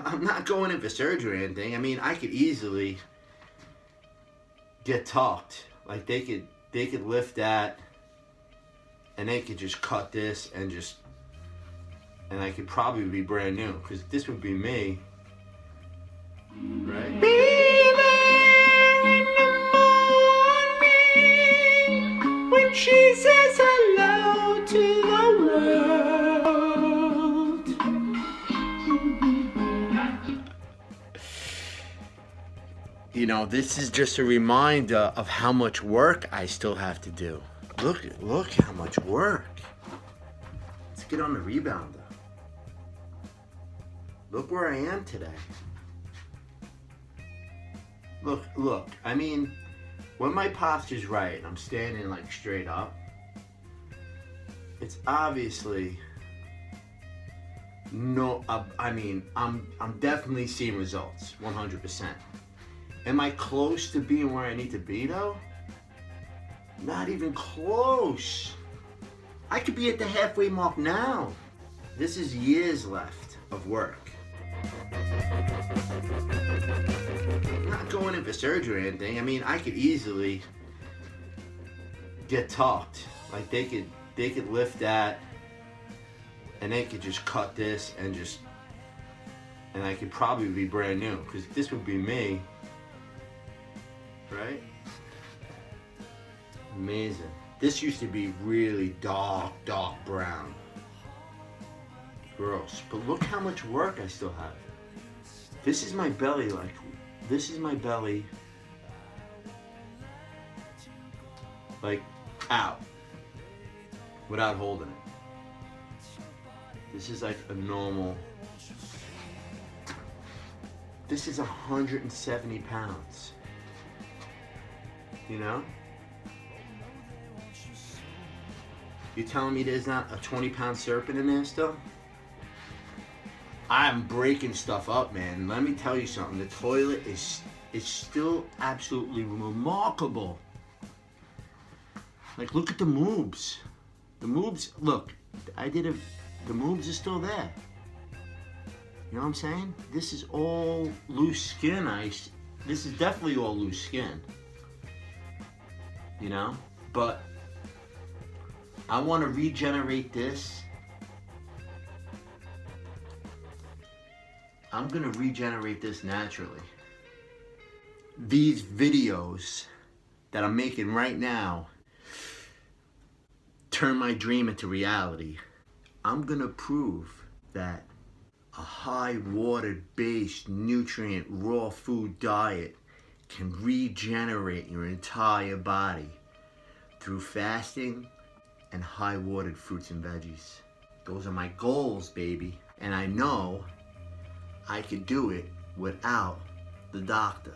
I'm not going in for surgery or anything. I mean, I could easily get tucked. Like they could lift that and they could just cut this and I could probably be brand new because this would be me, right? Be there in the morning when she says hello to the world. You know, this is just a reminder of how much work I still have to do. Look how much work. Let's get on the rebounder. Look where I am today. Look, I mean, when my posture's right, I'm standing like straight up, it's obviously no, I mean, I'm definitely seeing results, 100%. Am I close to being where I need to be though? Not even close. I could be at the halfway mark now. This is years left of work. I'm not going in for surgery or anything. I mean, I could easily get tucked. Like they could lift that and they could just cut this and I could probably be brand new because this would be me, right? Amazing. This used to be really dark brown. Gross. But look how much work I still have. This is my belly, like out without holding it. This is like a normal. This is 170 pounds. You know? You telling me there's not a 20-pound serpent in there still? I'm breaking stuff up, man. Let me tell you something. The toilet is still absolutely remarkable. Like, look at the moobs. The moobs, look, the moobs are still there. You know what I'm saying? This is all loose skin. This is definitely all loose skin. You know? But I want to regenerate this. I'm going to regenerate this naturally. These videos that I'm making right now turn my dream into reality. I'm going to prove that a high water based nutrient raw food diet can regenerate your entire body through fasting and high watered fruits and veggies. Those are my goals, baby. And I know I could do it without the doctor.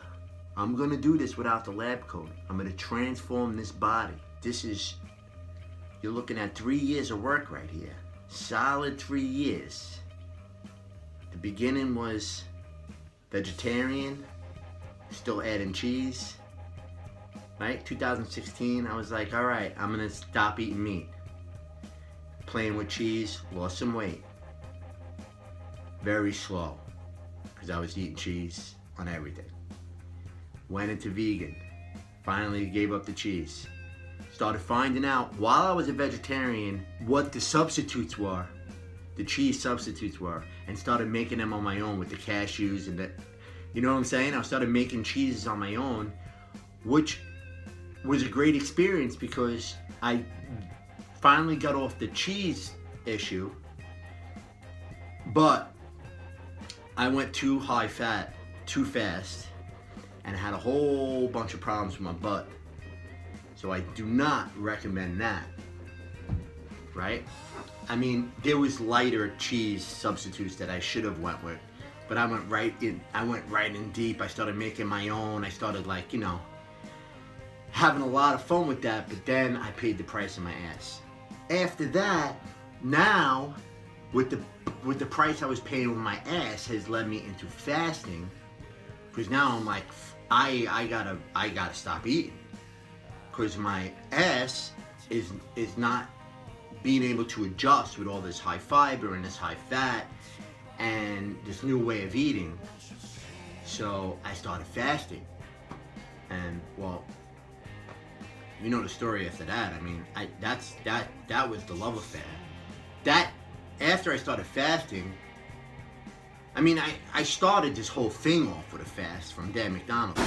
I'm gonna do this without the lab coat. I'm gonna transform this body. You're looking at 3 years of work right here. Solid 3 years. The beginning was vegetarian, still adding cheese. Right? 2016, I was like, all right, I'm gonna stop eating meat. Playing with cheese, lost some weight. Very slow, because I was eating cheese on everything. Went into vegan, finally gave up the cheese. Started finding out while I was a vegetarian what the substitutes were, the cheese substitutes were, and started making them on my own with the cashews and the, you know what I'm saying? I started making cheeses on my own, which was a great experience because I finally got off the cheese issue, but I went too high fat, too fast, and had a whole bunch of problems with my butt. So I do not recommend that, right? I mean, there was lighter cheese substitutes that I should have went with, but I went right in deep. I started making my own. I started like, you know, having a lot of fun with that, but then I paid the price of my ass. After that, now, with the price I was paying with my ass has led me into fasting, because now I'm like, I gotta stop eating, because my ass is not being able to adjust with all this high fiber and this high fat, and this new way of eating. So I started fasting, and well, you know the story after that. I mean, that was the love affair. That after I started fasting, I mean, I started this whole thing off with a fast from Dan McDonald.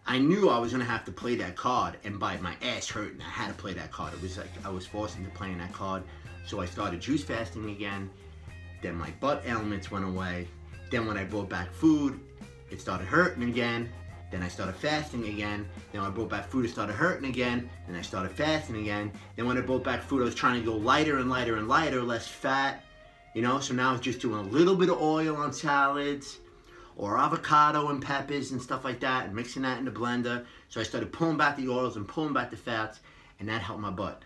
I knew I was gonna have to play that card, and by my ass hurting, I had to play that card. It was like I was forced into playing that card. So I started juice fasting again. Then my butt ailments went away. Then when I brought back food, it started hurting again. Then I started fasting again. Then when I brought back food, it started hurting again. Then I started fasting again. Then when I brought back food, I was trying to go lighter and lighter and lighter, less fat, you know? So now I was just doing a little bit of oil on salads, or avocado and peppers and stuff like that, and mixing that in the blender. So I started pulling back the oils and pulling back the fats, and that helped my butt.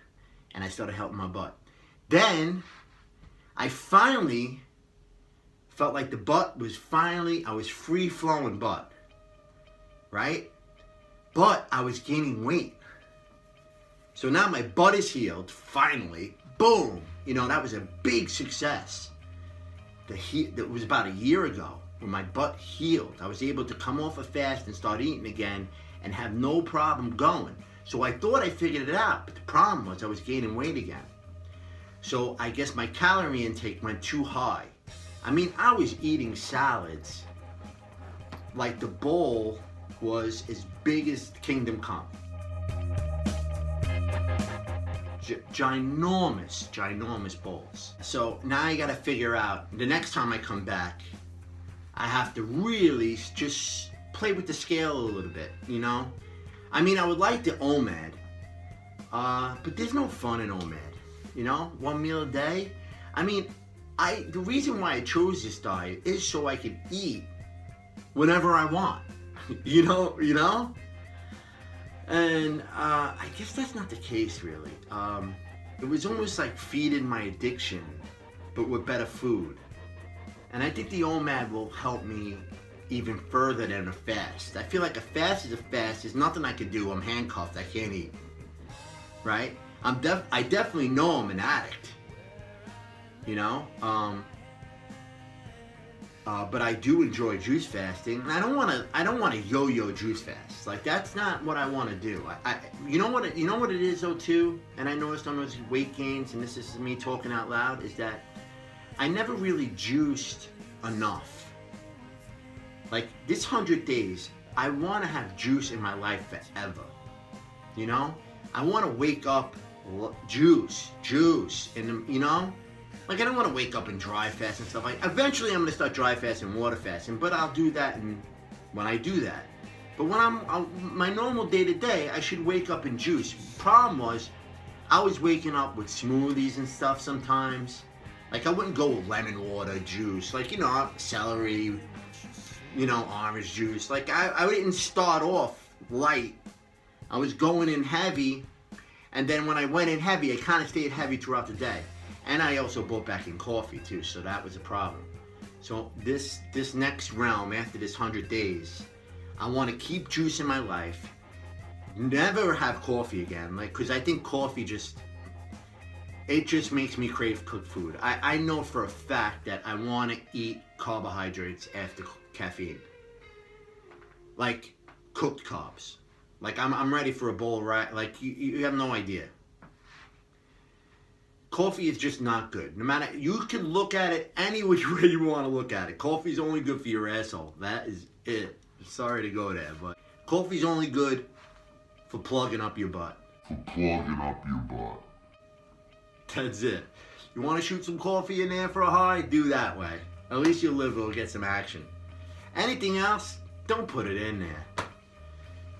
And I started helping my butt. Then I finally felt like the butt was I was free flowing butt, right? But I was gaining weight. So now my butt is healed, finally, boom. You know, that was a big success. That was about a year ago when my butt healed. I was able to come off a fast and start eating again and have no problem going. So I thought I figured it out, but the problem was I was gaining weight again. So I guess my calorie intake went too high. I mean, I was eating salads like the bowl was as big as Kingdom Come. Ginormous bowls. So now I gotta figure out, the next time I come back, I have to really just play with the scale a little bit, you know? I mean, I would like the OMAD, but there's no fun in OMAD, you know? 1 meal a day. I mean, the reason why I chose this diet is so I could eat whenever I want, you know? And I guess that's not the case, really. It was almost like feeding my addiction, but with better food. And I think the OMAD will help me even further than a fast. I feel like a fast is a fast. There's nothing I can do. I'm handcuffed. I can't eat. Right? I definitely know I'm an addict. You know? But I do enjoy juice fasting, and I don't want to yo-yo juice fast. Like, that's not what I want to do. You know what it is though too, and I noticed on those weight gains, and this is me talking out loud, is that I never really juiced enough. Like, this 100 days, I want to have juice in my life forever. You know, I want to wake up juice, and you know. Like, I don't want to wake up and dry fast and stuff. Like, eventually I'm going to start dry fasting and water fasting, but I'll do that when I do that. But when my normal day-to-day, I should wake up and juice. Problem was, I was waking up with smoothies and stuff sometimes. Like, I wouldn't go with lemon water juice. Like, you know, celery, you know, orange juice. Like, I didn't start off light. I was going in heavy, and then when I went in heavy, I kind of stayed heavy throughout the day. And I also brought back in coffee too, so that was a problem. So this next realm, after this 100 days, I want to keep juice in my life, never have coffee again, like, because I think coffee just makes me crave cooked food. I know for a fact that I want to eat carbohydrates after caffeine, like cooked carbs. Like, I'm ready for a bowl of rice. Like, you have no idea. Coffee is just not good. No matter, you can look at it any which way you want to look at it. Coffee's only good for your asshole. That is it. Sorry to go there, but coffee's only good for plugging up your butt. That's it. You want to shoot some coffee in there for a high? Do that way. At least your liver will get some action. Anything else, don't put it in there.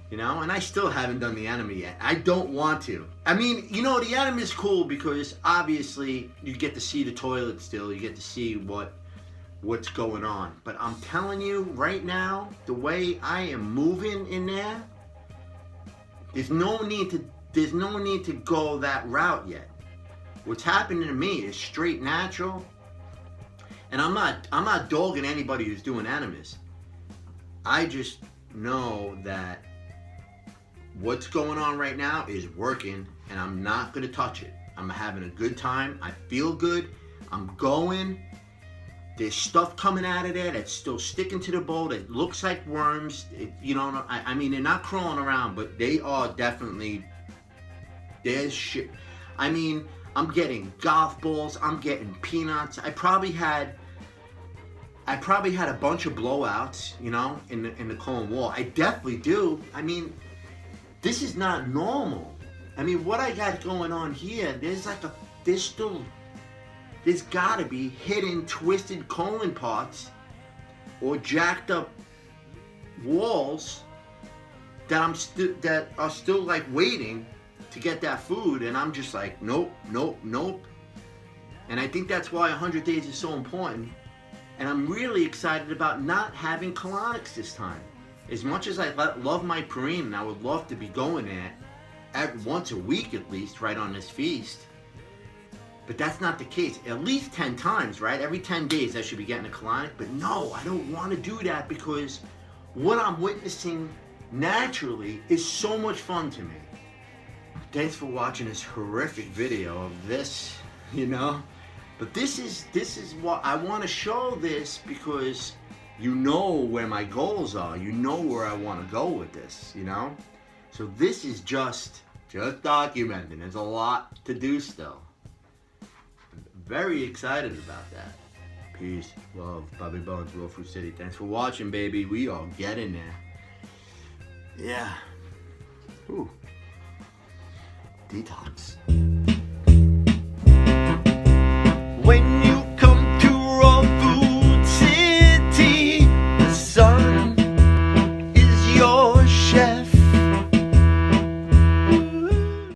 You know, and I still haven't done the enema yet. I don't want to. I mean, you know, the enema is cool because obviously you get to see the toilet still. You get to see what's going on. But I'm telling you right now, the way I am moving in there, there's no need to go that route yet. What's happening to me is straight natural. And I'm not dogging anybody who's doing enemas. I just know that what's going on right now is working, and I'm not going to touch it. I'm having a good time. I feel good. I'm going. There's stuff coming out of there that's still sticking to the bowl that looks like worms. I mean, they're not crawling around, but they are definitely, there's shit. I mean, I'm getting golf balls. I'm getting peanuts. I probably had a bunch of blowouts, in the colon wall. I definitely do. I mean, this is not normal. I mean, what I got going on here, there's gotta be hidden, twisted colon parts or jacked up walls that are still like waiting to get that food, and I'm just like, nope. And I think that's why 100 days is so important. And I'm really excited about not having colonics this time. As much as I love my Purine, and I would love to be going there once a week at least, right on this feast. But that's not the case. At least 10 times, right? Every 10 days I should be getting a colonic. But no, I don't want to do that because what I'm witnessing naturally is so much fun to me. Thanks for watching this horrific video of this, But this is what I want to show this because you know where my goals are. You know where I want to go with this, So this is just documenting. There's a lot to do still. Very excited about that. Peace, love, Bobby Bones, Real Food City. Thanks for watching, baby. We are getting there. Yeah. Ooh. Detox.